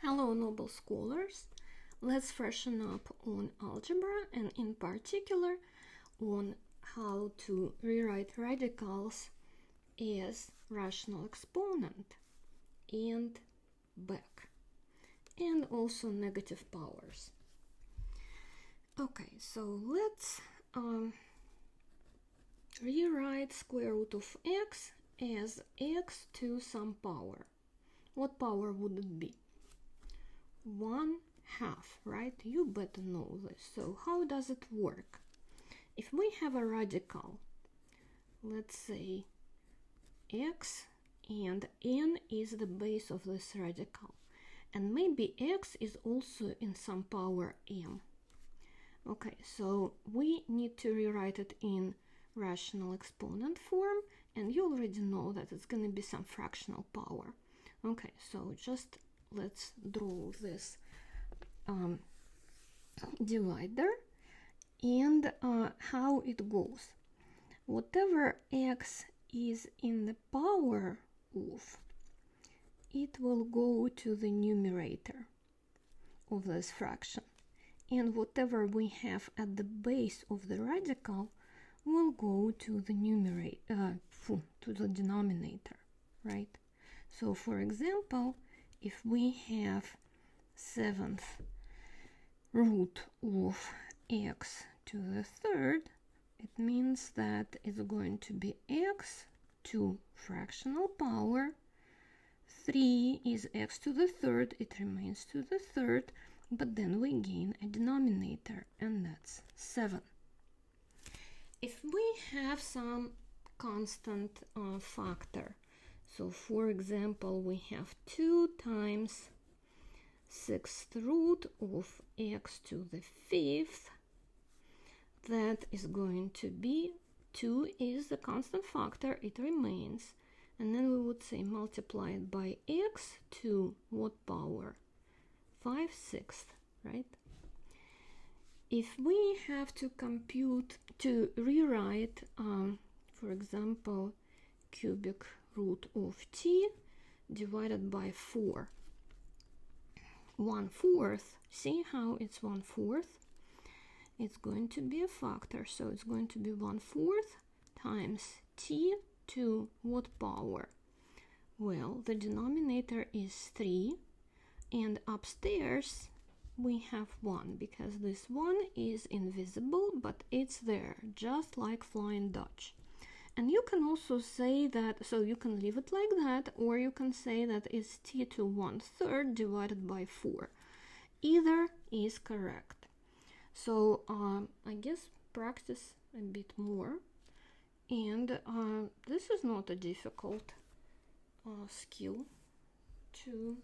Hello, noble scholars. Let's freshen up on algebra and in particular on how to rewrite radicals as rational exponent and back, and also negative powers. Okay, so let's rewrite square root of x as x to some power. What power would it be? 1/2, right? You better know this. So how does it work? If we have a radical, let's say x, and n is the base of this radical, and maybe x is also in some power m. Okay, so we need to rewrite it in rational exponent form, and you already know that it's going to be some fractional power. Okay, so just let's draw this divider and how it goes. Whatever x is in the power of, it will go to the numerator of this fraction, and whatever we have at the base of the radical will go to the numerator, to the denominator, right? So for example, if we have 7th root of x to the third, it means that it's going to be x to fractional power. 3 is x to the third, it remains to the third, but then we gain a denominator, and that's 7. If we have some constant factor, so for example, we have 2 times 6th root of x to the 5th, that is going to be 2 is the constant factor, it remains, and then we would say multiplied by x to what power? 5/6, right? If we have to compute, to rewrite, for example, cubic root of t divided by 4, 1/4, see how it's 1/4? It's going to be a factor, so it's going to be 1/4 times t to what power? Well, the denominator is 3, and upstairs we have 1, because this 1 is invisible, but it's there, just like Flying Dutch. And you can also say that, so you can leave it like that, or you can say that it's t to 1/3 divided by 4. Either is correct. So I guess practice a bit more, and this is not a difficult skill to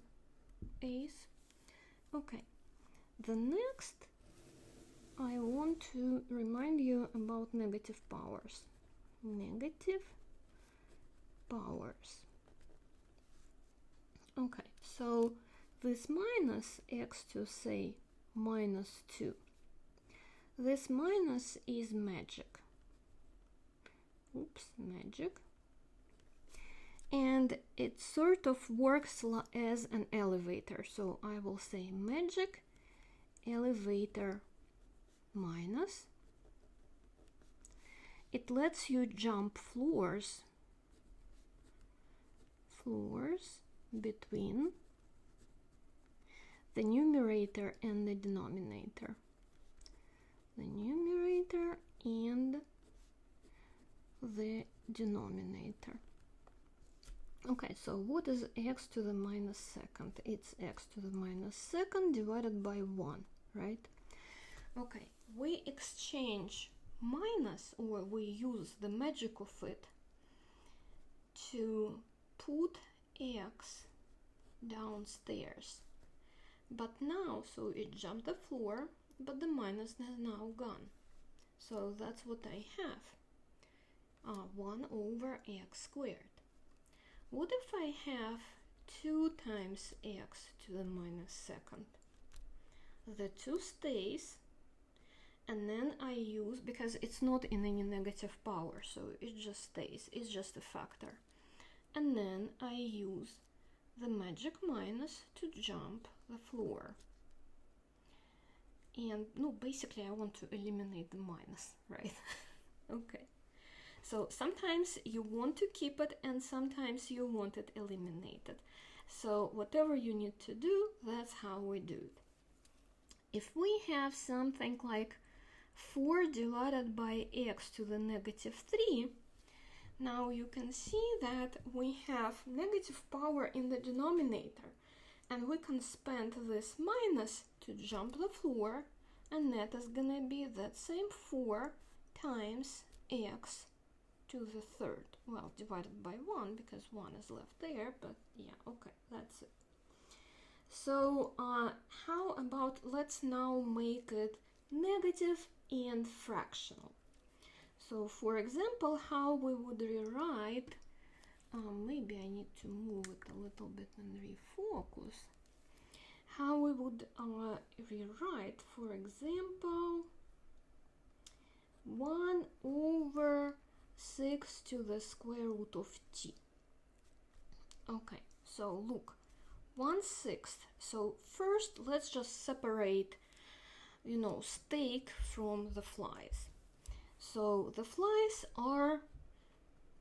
ace. Okay, the next I want to remind you about negative powers. Negative powers. Okay, so this minus x to, say, -2, this minus is magic. Oops, magic. And it sort of works as an elevator. So I will say magic elevator minus. It lets you jump floors between the numerator and the denominator. The numerator and the denominator. Okay, so what is x to the -2nd? It's x to the -2nd divided by 1, right? Okay, we exchange minus, or we use the magic of it to put x downstairs. But now, so it jumped the floor, but the minus has now gone. So that's what I have, 1/x². What if I have 2 times x to the -2nd? The 2 stays, and then I use, because it's not in any negative power, so it just stays, it's just a factor. And then I use the magic minus to jump the floor. And no, basically I want to eliminate the minus, right? Okay. So sometimes you want to keep it and sometimes you want it eliminated. So whatever you need to do, that's how we do it. If we have something like 4 divided by x to the negative 3, now you can see that we have negative power in the denominator, and we can spend this minus to jump the floor, and that is gonna be that same 4 times x to the third. Well, divided by 1 because 1 is left there, but yeah, okay, that's it. So how about let's now make it negative and fractional. So for example, how we would rewrite, maybe I need to move it a little bit and refocus. How we would rewrite, for example, 1 over 6 to the square root of t. Okay, so look, 1/6. So first let's just separate, steak from the flies. So the flies are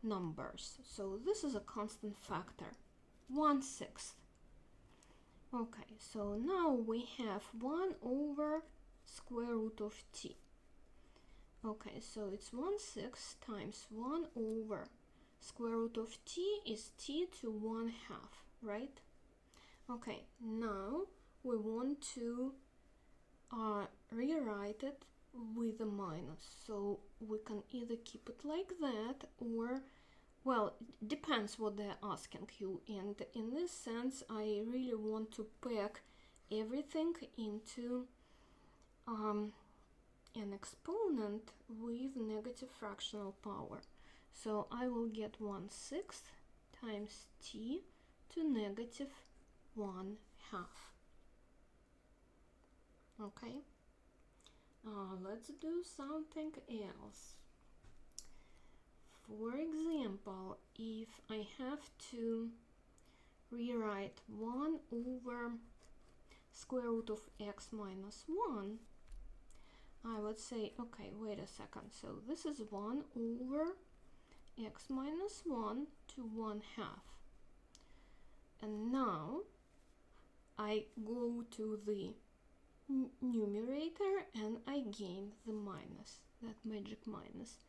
numbers. So this is a constant factor, 1/6. Okay, so now we have 1 over square root of t. Okay, so it's 1/6 times 1 over square root of t is t to 1/2, right? Okay, now we want to rewrite it with a minus. So we can either keep it like that or, well, it depends what they're asking you. And in this sense, I really want to pack everything into an exponent with negative fractional power. So I will get 1/6 times t to negative 1/2. Okay, let's do something else. For example, if I have to rewrite 1 over square root of x minus 1, I would say, okay, wait a second. So this is 1 over x minus 1 to 1/2. And now I go to the numerator and I gain the minus, that magic minus.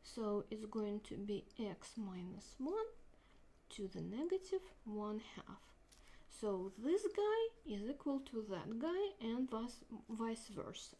So it's going to be x minus 1 to the negative 1/2. So this guy is equal to that guy and vice versa.